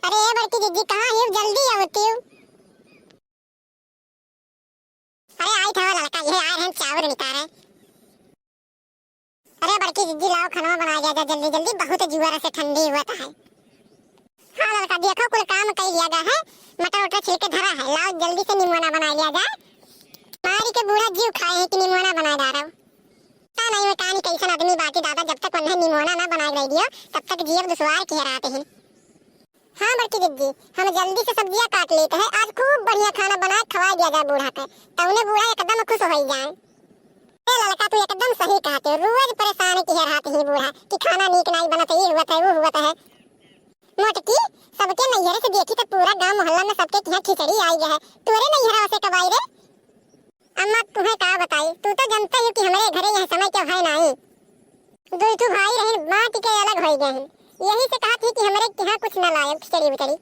अरे बड़की दीदी कहाँ है, जल्दी आवती हो। अरे आई था लड़का, ये आए हैं चावल निकाल रहे। अरे बड़की दीदी लाओ खाना बना लिया जा जल्दी जल्दी, बहुत जुआरा से ठंडी हुआ था है। हाँ लड़का देखो कुल काम कर लिया गया है, मटर उटर छिलके धरा है, लाओ जल्दी से निमोना बना लिया जाए। मारी के बूढ़ा जीव खाए हैं कि निमोना बना जा रहा हूँ। नहीं मैं कहानी कैसा आदमी बाकी दादा, जब तक उन्हें निमोना ना बना रही दियो तब तक जीव दुश्वार कह रहते हैं। हाँ बड़की दीदी हम जल्दी से सब्जियां काट लेते हैं, आज खूब बढ़िया खाना बना खवा दिया जाए बूढ़ा का, तब उन्हें बूढ़ा एकदम खुश हो जाए। लड़का तू एकदम सही कहते हो, रोज परेशान कह रहते हैं बूढ़ा कि खाना नीक नहीं बनता, ये हुआ था वो हुआ है। मोटकी सबके नैहरे से देखी तो पूरा गांव मोहल्ला में सबके यहाँ खिचड़ी आई है, तोरे नैहरा से कब आई रे? अम्मा तुम्हें क्या बताई, तू तो जानता है कि हमारे घरे यहाँ समय क्यों है नहीं, दो तू भाई रहे बात के अलग हो गए हैं, यही से कहा थी कि हमारे यहाँ कुछ न लाए खिचड़ी उचड़ी।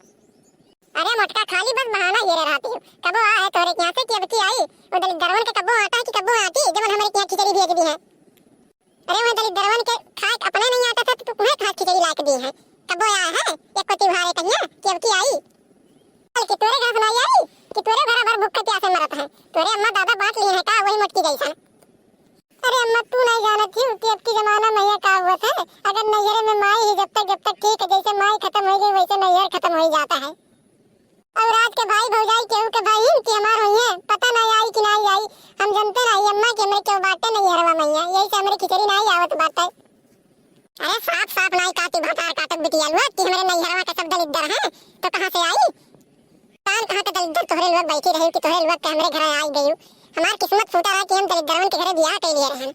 अरे मोटका खाली बस बहाना ये रहती है, कबो आ है तोरे यहाँ से कि अब की आई, वो दलित दरवन के कबो आता है कि कबो आती जब हमारे यहाँ खिचड़ी भेज दी है। अरे वो दलित दरवन के खाए अपने नहीं आता था तो तू तुम्हें खा खिचड़ी ला के दी है, कबो आया है एक कोटी भारे कहिया कि अब की आई, कि तोरे घर सुनाई आई कि तोरे घर भर भूख के प्यासे मरत है, तोरे अम्मा दादा बांट लिए है का वही मोटकी जैसा। अरे अम्मा तू नहीं जानती हूँ कि अब की जमाना में ये का हुआ था, अगर नैहरे में माई ही जब तक ठीक है, जैसे माई खत्म हो गई वैसे नैहर खत्म हो जाता है। और आज के भाई भौजाई केहू के भाई कि हमार हुई है पता नहीं आई कि नहीं आई, हम जानते नहीं अम्मा कि हमरे क्यों बाटे नहीं हरवा मैया, यही से हमरे खिचड़ी नहीं आवत बाटे। अरे साफ साफ नहीं काटी भाटार काटक बिटिया लोग कि हमारे नैहरवा का सब दलिद्दर है, तो कहाँ से आई? कान कहाँ के दलिद्दर तोहरे लोग बैठी रही कि तोहरे लोग के हमरे घर आई गई, हमार किस्मत फूटा रहा कि हम दलिद्दरवन के घरे बियाह कर लिए रहन।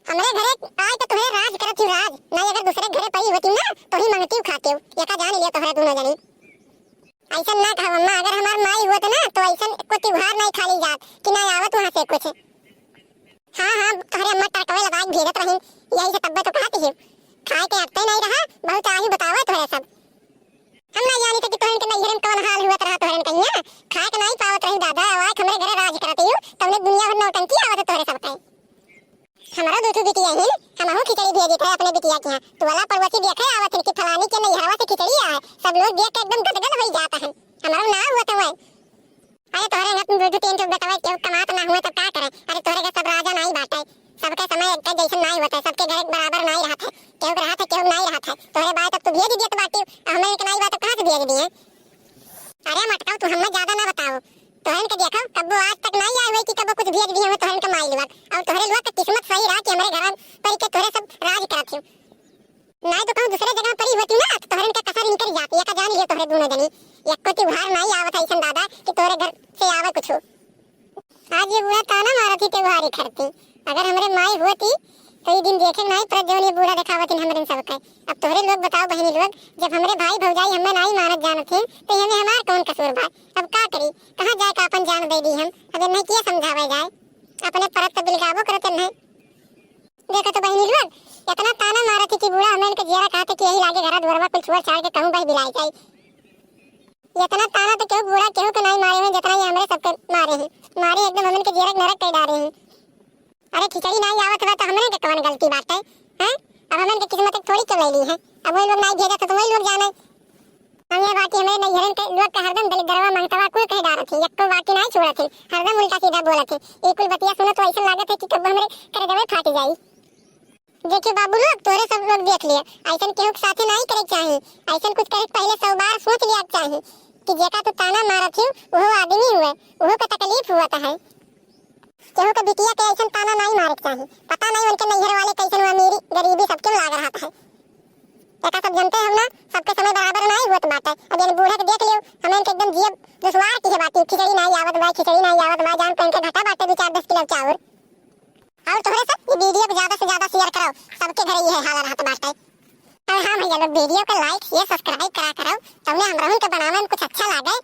हमरे घरे आए तो तोहरे राज करत हूँ राज, नहीं अगर दूसरे घरे पड़ी होती ना तो ही मंगती खाते हो, यका जान लिया तोहरे दोनों जनी। ऐसा ना कहो अम्मा, अगर हमार माई हुआ तो ना तो ऐसा को त्योहार नहीं खाली जात कि नहीं आवत वहाँ से कुछ। हाँ हाँ तोहरे अम्मा टटोए लगा भेजत रही, यही से तब्बे तो कहती है, खाए के हफ्ते नहीं रहा बहुत आही बतावा तोहरे सब। हम नहीं जानी थे कि तोहरे के नैहरे में कौन हाल हुआ रहा, तोहरे कहिया खाए के नहीं पावत रही दादा, आवाज हमरे घरे राज करती हूँ तबने दुनिया भर नौटंकी आवत तोहरे सब पे। हमारा दूसरी बिटिया है, हमहू खिचड़ी भेजी थे अपने बिटिया के यहाँ, तो वाला पड़ोसी देखे आवत है कि फलानी के नैहरवा से खिचड़ी आए, सब लोग देख के एकदम गदगद हो जाता है, हमारा ना हुआ तो है। अरे तोहरे ना तुम दो तीन तो बतावे क्यों कमात ना हुए तो क्या करे, अरे तोहरे का सब राजा नहीं बाटे, सबके समय एक जैसा नहीं होता है, सबके घर बराबर नहीं रहता है, क्यों रहा था क्यों नहीं रहा था, तोहरे बात तब तू भेज दिया तो बाटी हमें एक नहीं बात कहाँ से भेज दिए। अरे मटकाओ तू हमें ज्यादा ना बताओ, तोहन के देखो कबो आज तक नहीं आए हुए कि कबो कुछ भेज दिए हमें तोहन के माई लोग, और तोहरे लोग का किस्मत सही रहा कि हमारे घर पर के तोहरे सब राज करत हो, नहीं तो कहूं दूसरे जगह परी होती ना तो तोहन के कसर निकल जाती, यका जान लियो तोहरे दोनों जनी, एक को त्योहार नहीं आवत ऐसा दादा कि तोहरे घर से आवे कुछ। आज ये बूढ़ा ताना मारा थी त्योहार ही करती, अगर हमारे माई होती तो ये दिन देखे नहीं पर जो ये बूढ़ा दिखावत इन हमारे सब का। अब तोहरे लोग बताओ बहनी लोग, जब हमारे भाई भौजाई हमें नहीं मानत जानत थे तो हमें हमार कौन कसूर बा, अब का करी कहां जाए का अपन जान दे दी हम, अगर नहीं किया समझावे जाए अपने परत तो बिलगावो करत नहीं। देखो तो बहनी लोग इतना ताना मारा थी कि बूढ़ा हमें इनके जिया कहते कि यही लागे घर द्वारवा कुछ छोड़ छाड़ के कहूं भाई बिलाई जाए, इतना ताना तो क्यों बूढ़ा क्यों के नहीं मारे हैं जितना ये हमारे सबके मारे हैं, मारे एकदम हमें इनके जिया नरक कर डाले हैं। अरे खिचड़ी नहीं आवत हुआ तो हमने के कौन गलती बात है हैं, अब हमने के किस्मत थोड़ी चल ली है, अब वही लोग नहीं भेजा तो वही लोग जाने। हम ये बाकी हमें नैहरन के लोग का हरदम दलिद्रवा मंगतवा कोई कह डारा थी, एक को बाकी नहीं छोड़ा थी, हरदम उल्टा सीधा बोला थे, एक कुल बतिया सुनो तो ऐसा लागत है कि कब हमरे करे दवे फाट जाई। देखिए बाबू लोग तोरे सब लोग देख लिए, ऐसा केहू के साथे नहीं करे चाहिए, ऐसा कुछ करे पहले 100 बार सोच लिया चाहिए कि जेका तो ताना मारा थी वो आदमी हुए, वो का तकलीफ हुआ था है, केहू के बिटिया के ऐसा ताना नहीं मारे चाहिए, पता नहीं उनके नैहर वाले कैसे अमीरी गरीबी सबके लाग रहा है, एका सब जानते हम ना सबके समय बराबर नहीं होत बाटे। अब ये बूढ़ा के देख लियो हमें इनके एकदम जीव दुश्वार की बात, खिचड़ी नहीं आवत बा खिचड़ी नहीं आवत बा, जान पे इनके घटा बाटे 2-4-10 किलो चावल। और तोहरे सब ये वीडियो को ज्यादा से ज्यादा शेयर करो, सबके घरे ये हाल रहत बाटे। और हां भैया लोग वीडियो को लाइक ये सब्सक्राइब करा करो, तुमने हमरहन के बनावे में कुछ अच्छा लागे